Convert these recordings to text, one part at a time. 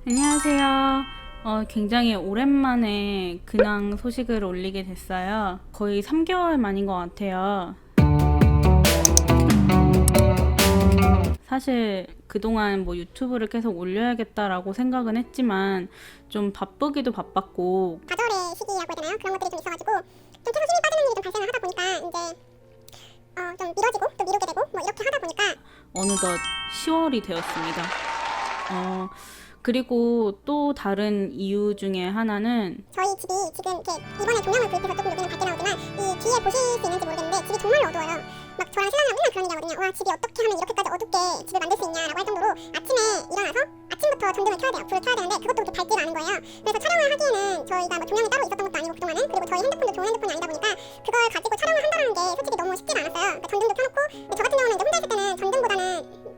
안녕하세요. 굉장히 오랜만에 근황 소식을 올리게 됐어요. 거의 3개월 만인 것 같아요. 사실 그동안 뭐 유튜브를 계속 올려야겠다라고 생각은 했지만 좀 바쁘기도 바빴고 좌절의 시기라고 해야 되나요? 그런 것들이 좀 있어가지고 좀 계속 힘이 빠지는 일이 좀 발생을 하다 보니까 이제 좀 미뤄지고 또 미루게 되고 뭐 이렇게 하다 보니까 어느덧 10월이 되었습니다. 그리고 또 다른 이유 중에 하나는 저희 집이 지금 이렇게 이번에 조명을 구입해서 조금 여기는 밝게 나오지만 이 뒤에 보실 수 있는지 모르겠는데 집이 정말로 어두워요. 막 저랑 신랑이랑 맨날 그런 얘기 하거든요. 와, 집이 어떻게 하면 이렇게까지 어둡게 집을 만들 수 있냐라고 할 정도로 아침에 일어나서 아침부터 전등을 켜야 돼요. 불을 켜야 되는데 그것도 그렇게 밝지가 않은 거예요. 그래서 촬영을 하기에는 저희가 뭐 조명이 따로 있었던 것도 아니고 그동안은, 그리고 저희 핸드폰도 좋은 핸드폰이 아니다 보니까 그걸 가지고 촬영을 한다는 게 솔직히 너무 쉽지가 않았어요. 그러니까 전등도 켜놓고, 근데 저 같은 경우는 이제 혼자 있을 때는 전등보다는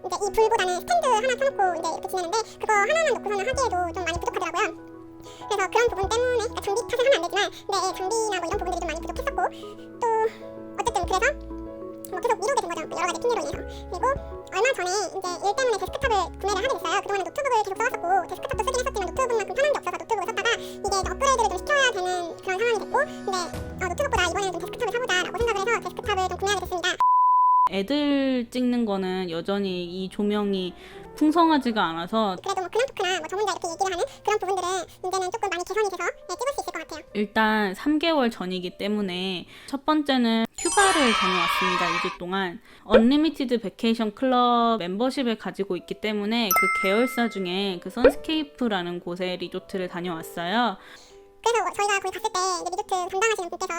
이제 이 불보다는 스탠드 하나 켜놓고 이제 이렇게 지내는데 그거 하나만 놓고서는 하기에도 좀 많이 부족하더라고요. 그래서 그런 부분 때문에, 그러니까 장비 탓을 하면 안 되지만 네, 장비나 뭐 이런 부분들이 좀 많이 부족했었고, 또 어쨌든 그래서 뭐 계속 미루게 된 거죠. 여러 가지 핑계로 인해서. 그리고 얼마 전에 이제 일 때문에 데스크탑을 구매를 하게 됐어요. 그동안에 노트북을 계속 써왔었고 데스크탑도 쓰긴 했었지만 노트북만큼 편한 게 없어서 노트북을 썼다가 이게 이제 업그레이드를 좀 시켜야 되는 그런 상황이 됐고, 근데 노트북보다 이번에는 좀 데스크탑을 사보자라고 생각을 해서 데스크탑을 좀 구매하게 됐습니다. 애들 찍는 거는 여전히 이 조명이 풍성하지가 않아서 그래도 뭐 근황 토크나 뭐 저 혼자 이렇게 얘기를 하는 그런 부분들은 이제는 조금 많이 개선이 돼서 네, 찍을 수 있을 것 같아요. 일단 3개월 전이기 때문에 첫 번째는 휴가를 다녀왔습니다. 2주 동안 언리미티드 베케이션 클럽 멤버십을 가지고 있기 때문에 그 계열사 중에 그 선스케이프라는 곳에 리조트를 다녀왔어요. 그래서 저희가 거기 갔을 때 이제 리조트 담당하시는 분께서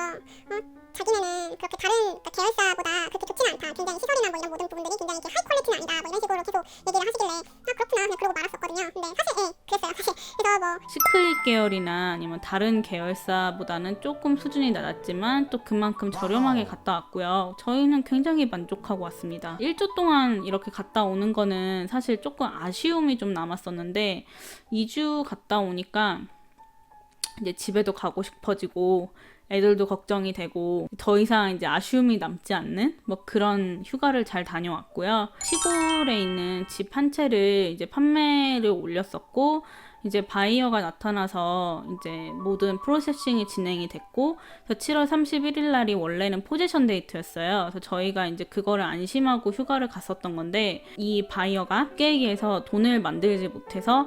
자기네는 그렇게 다른 그러니까 계열사보다 그렇게 좋지는 않다. 굉장히 시설이나 뭐 이런 모든 부분들이 굉장히 이렇게 하이 퀄리티는 아니다. 뭐 이런 식으로 계속 얘기를 하시길래 그렇구나 그냥 그러고 말았었거든요. 근데 사실 그랬어요. 사실 그래서 뭐 시크릿 계열이나 아니면 다른 계열사보다는 조금 수준이 낮았지만 또 그만큼 저렴하게 갔다 왔고요. 저희는 굉장히 만족하고 왔습니다. 1주 동안 이렇게 갔다 오는 거는 사실 조금 아쉬움이 좀 남았었는데 2주 갔다 오니까 이제 집에도 가고 싶어지고 애들도 걱정이 되고 더 이상 이제 아쉬움이 남지 않는 뭐 그런 휴가를 잘 다녀왔고요. 시골에 있는 집 한 채를 이제 판매를 올렸었고 이제 바이어가 나타나서 이제 모든 프로세싱이 진행이 됐고 7월 31일 날이 원래는 포지션 데이트였어요. 그래서 저희가 이제 그거를 안심하고 휴가를 갔었던 건데 이 바이어가 깨기에서 돈을 만들지 못해서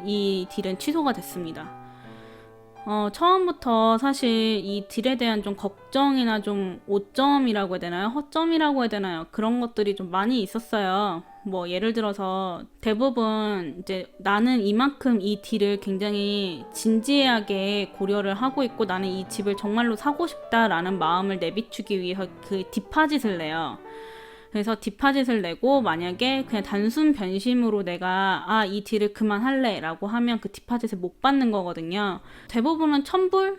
이 딜은 취소가 됐습니다. 처음부터 사실 이 딜에 대한 좀 걱정이나 좀 오점이라고 해야 되나요? 허점이라고 해야 되나요? 그런 것들이 좀 많이 있었어요. 뭐 예를 들어서 대부분 이제 나는 이만큼 이 딜을 굉장히 진지하게 고려를 하고 있고 나는 이 집을 정말로 사고 싶다라는 마음을 내비추기 위해서 그 디파짓을 내요. 그래서 디파짓을 내고 만약에 그냥 단순 변심으로 내가 이 딜을 그만할래 라고 하면 그 디파짓을 못 받는 거거든요. 대부분은 1000불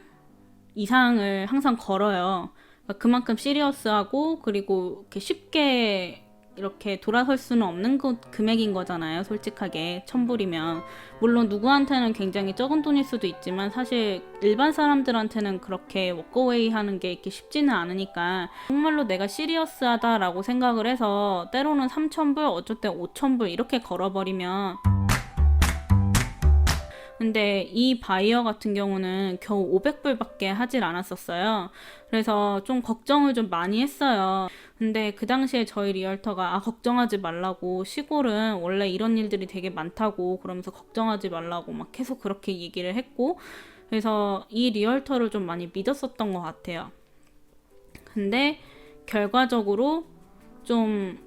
이상을 항상 걸어요. 그러니까 그만큼 시리어스하고 그리고 이렇게 쉽게 이렇게 돌아설 수는 없는 금액인 거잖아요. 솔직하게 1000불이면 물론 누구한테는 굉장히 적은 돈일 수도 있지만 사실 일반 사람들한테는 그렇게 워커웨이 하는 게 이렇게 쉽지는 않으니까 정말로 내가 시리어스하다라고 생각을 해서 때로는 3000불 어쩔 때 5000불 이렇게 걸어버리면, 근데 이 바이어 같은 경우는 겨우 500불밖에 하질 않았었어요. 그래서 좀 걱정을 좀 많이 했어요. 근데 그 당시에 저희 리얼터가 걱정하지 말라고, 시골은 원래 이런 일들이 되게 많다고, 그러면서 걱정하지 말라고 막 계속 그렇게 얘기를 했고, 그래서 이 리얼터를 좀 많이 믿었었던 것 같아요. 근데 결과적으로 좀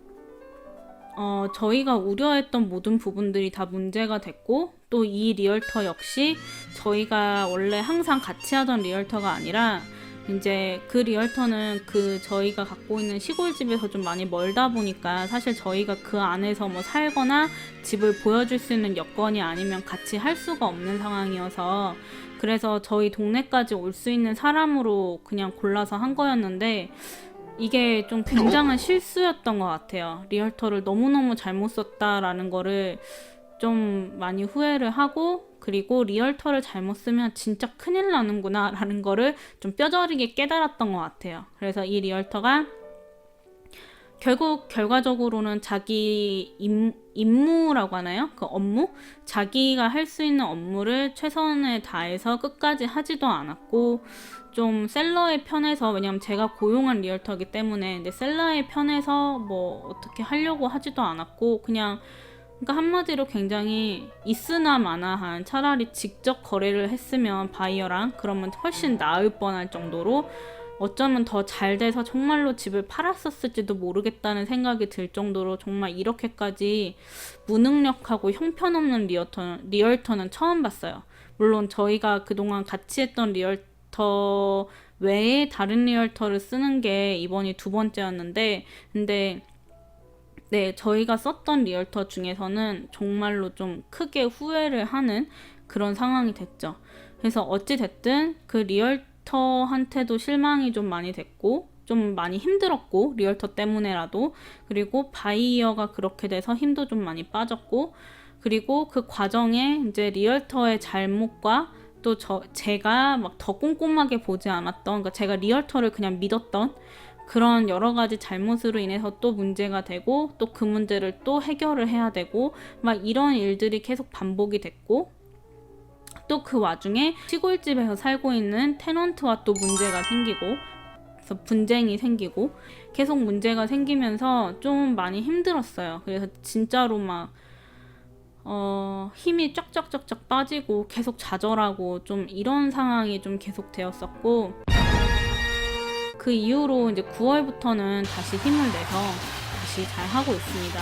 저희가 우려했던 모든 부분들이 다 문제가 됐고, 또 이 리얼터 역시 저희가 원래 항상 같이 하던 리얼터가 아니라 이제 그 리얼터는 그 저희가 갖고 있는 시골집에서 좀 많이 멀다 보니까 사실 저희가 그 안에서 뭐 살거나 집을 보여줄 수 있는 여건이 아니면 같이 할 수가 없는 상황이어서, 그래서 저희 동네까지 올 수 있는 사람으로 그냥 골라서 한 거였는데 이게 좀 굉장한 실수였던 것 같아요. 리얼터를 너무너무 잘못 썼다라는 거를 좀 많이 후회를 하고, 그리고 리얼터를 잘못 쓰면 진짜 큰일 나는구나 라는 거를 좀 뼈저리게 깨달았던 것 같아요. 그래서 이 리얼터가 결국 결과적으로는 자기 임무라고 하나요? 그 업무? 자기가 할 수 있는 업무를 최선을 다해서 끝까지 하지도 않았고, 좀 셀러의 편에서, 왜냐면 제가 고용한 리얼터이기 때문에, 근데 셀러의 편에서 뭐 어떻게 하려고 하지도 않았고, 그냥, 그러니까 한마디로 굉장히 있으나 마나한, 차라리 직접 거래를 했으면 바이어랑 그러면 훨씬 나을 뻔할 정도로, 어쩌면 더 잘 돼서 정말로 집을 팔았었을지도 모르겠다는 생각이 들 정도로 정말 이렇게까지 무능력하고 형편없는 리얼터는 처음 봤어요. 물론 저희가 그동안 같이 했던 리얼터 외에 다른 리얼터를 쓰는 게 이번이 두 번째였는데, 근데 네, 저희가 썼던 리얼터 중에서는 정말로 좀 크게 후회를 하는 그런 상황이 됐죠. 그래서 어찌 됐든 그 리얼터한테도 실망이 좀 많이 됐고, 좀 많이 힘들었고, 리얼터 때문에라도. 그리고 바이어가 그렇게 돼서 힘도 좀 많이 빠졌고, 그리고 그 과정에 이제 리얼터의 잘못과 또 제가 막 더 꼼꼼하게 보지 않았던, 그러니까 제가 리얼터를 그냥 믿었던 그런 여러 가지 잘못으로 인해서 또 문제가 되고, 또 그 문제를 또 해결을 해야 되고, 막 이런 일들이 계속 반복이 됐고, 또 그 와중에 시골집에서 살고 있는 테넌트와 또 문제가 생기고, 그래서 분쟁이 생기고, 계속 문제가 생기면서 좀 많이 힘들었어요. 그래서 진짜로 막 힘이 쫙쫙쫙쫙 빠지고 계속 좌절하고 좀 이런 상황이 좀 계속 되었었고, 그 이후로 이제 9월부터는 다시 힘을 내서 다시 잘 하고 있습니다.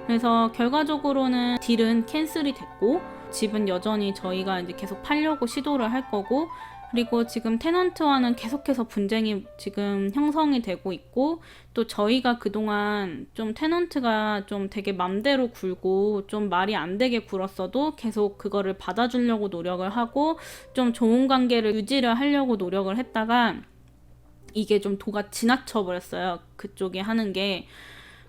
그래서 결과적으로는 딜은 캔슬이 됐고, 집은 여전히 저희가 이제 계속 팔려고 시도를 할 거고, 그리고 지금 테넌트와는 계속해서 분쟁이 지금 형성이 되고 있고, 또 저희가 그동안 좀 테넌트가 좀 되게 맘대로 굴고 좀 말이 안 되게 굴었어도 계속 그거를 받아주려고 노력을 하고 좀 좋은 관계를 유지를 하려고 노력을 했다가 이게 좀 도가 지나쳐 버렸어요. 그쪽이 하는 게.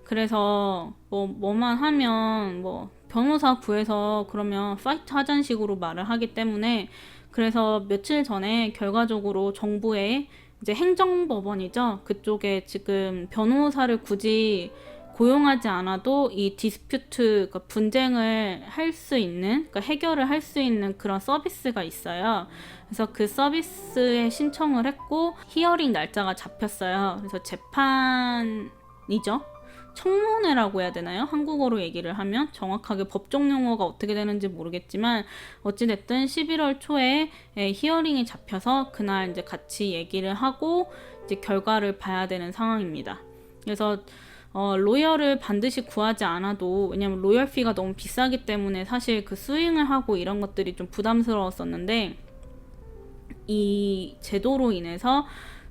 그래서 뭐만 하면 뭐 변호사 구해서 그러면 파이트 하자는 식으로 말을 하기 때문에, 그래서 며칠 전에 결과적으로 정부의 이제 행정법원이죠. 그쪽에 지금 변호사를 굳이 고용하지 않아도 이 디스퓨트, 그러니까 분쟁을 할 수 있는, 그러니까 해결을 할 수 있는 그런 서비스가 있어요. 그래서 그 서비스에 신청을 했고 히어링 날짜가 잡혔어요. 그래서 재판이죠. 청문회라고 해야 되나요? 한국어로 얘기를 하면 정확하게 법적 용어가 어떻게 되는지 모르겠지만, 어찌됐든 11월 초에 히어링이 잡혀서 그날 이제 같이 얘기를 하고 이제 결과를 봐야 되는 상황입니다. 그래서 로열을 반드시 구하지 않아도, 왜냐면 로열 피가 너무 비싸기 때문에 사실 그 스윙을 하고 이런 것들이 좀 부담스러웠었는데, 이 제도로 인해서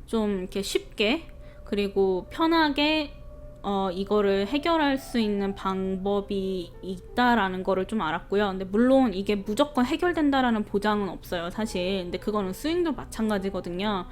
좀 이렇게 쉽게 그리고 편하게 이거를 해결할 수 있는 방법이 있다라는 거를 좀 알았고요. 근데 물론 이게 무조건 해결된다라는 보장은 없어요, 사실. 근데 그거는 스윙도 마찬가지거든요.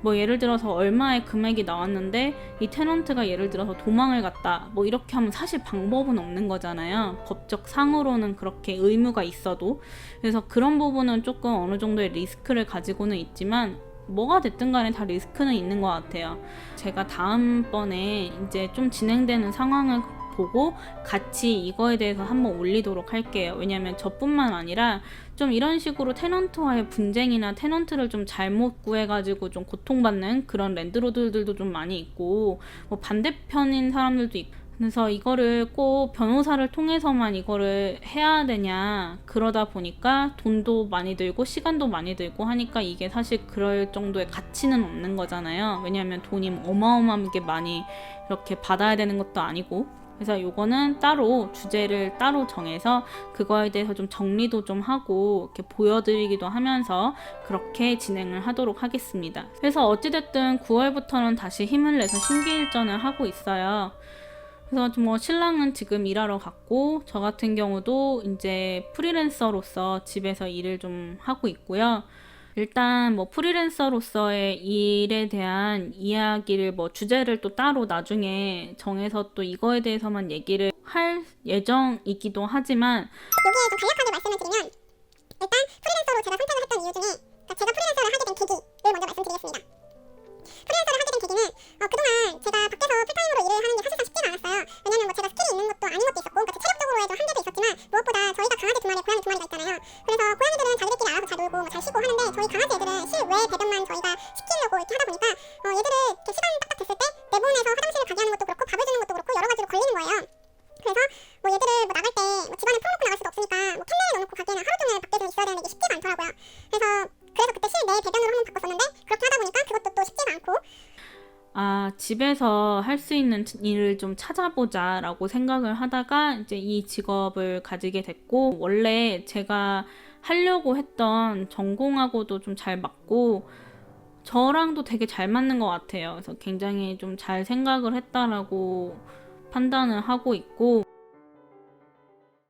뭐 예를 들어서 얼마의 금액이 나왔는데 이 테넌트가 예를 들어서 도망을 갔다, 뭐 이렇게 하면 사실 방법은 없는 거잖아요. 법적 상으로는 그렇게 의무가 있어도. 그래서 그런 부분은 조금 어느 정도의 리스크를 가지고는 있지만, 뭐가 됐든 간에 다 리스크는 있는 것 같아요. 제가 다음번에 이제 좀 진행되는 상황을 보고 같이 이거에 대해서 한번 올리도록 할게요. 왜냐면 저뿐만 아니라 좀 이런 식으로 테넌트와의 분쟁이나 테넌트를 좀 잘못 구해가지고 좀 고통받는 그런 랜드로드들도 좀 많이 있고, 뭐 반대편인 사람들도 있고, 그래서 이거를 꼭 변호사를 통해서만 이거를 해야 되냐, 그러다 보니까 돈도 많이 들고 시간도 많이 들고 하니까 이게 사실 그럴 정도의 가치는 없는 거잖아요. 왜냐하면 돈이 어마어마하게 많이 이렇게 받아야 되는 것도 아니고. 그래서 요거는 따로 주제를 따로 정해서 그거에 대해서 좀 정리도 좀 하고 이렇게 보여드리기도 하면서 그렇게 진행을 하도록 하겠습니다. 그래서 어찌됐든 9월부터는 다시 힘을 내서 심기일전을 하고 있어요. 그래서 뭐 신랑은 지금 일하러 갔고, 저 같은 경우도 이제 프리랜서로서 집에서 일을 좀 하고 있고요. 일단 뭐 프리랜서로서의 일에 대한 이야기를, 뭐 주제를 또 따로 나중에 정해서 또 이거에 대해서만 얘기를 할 예정이기도 하지만, 여기에 좀 간략하게 말씀을 드리면, 일단 프리랜서로 제가 선택을 했던 이유 중에, 그러니까 제가 프리랜서를 하게 된 계기를 먼저 말씀드리겠습니다. 프리랜서를 하게 된 계기는 그동안 제가 밖에서 풀타임으로 일을 하는 게 사실상 쉽지가 저희 강아지 애들은 실외 배변만 저희가 시키려고 이렇게 하다 보니까 얘들을 이렇게 시간 딱딱 됐을 때 내보내서 화장실을 가게 하는 것도 그렇고 밥을 주는 것도 그렇고 여러 가지로 걸리는 거예요. 그래서 뭐 얘들을 뭐 나갈 때 뭐 집안에 풀어놓고 나갈 수도 없으니까 뭐 캔내에 넣어놓고 가기에는 하루 종일 밖에서 있어야 되는데 이게 쉽지가 않더라고요. 그래서 그때 실내 배변으로 한번 바꿨었는데 그렇게 하다 보니까 그것도 또 쉽지가 않고. 아, 집에서 할 수 있는 일을 좀 찾아보자라고 생각을 하다가 이제 이 직업을 가지게 됐고, 원래 제가 하려고 했던 전공하고도 좀 잘 맞고, 저랑도 되게 잘 맞는 것 같아요. 그래서 굉장히 좀 잘 생각을 했다라고 판단을 하고 있고,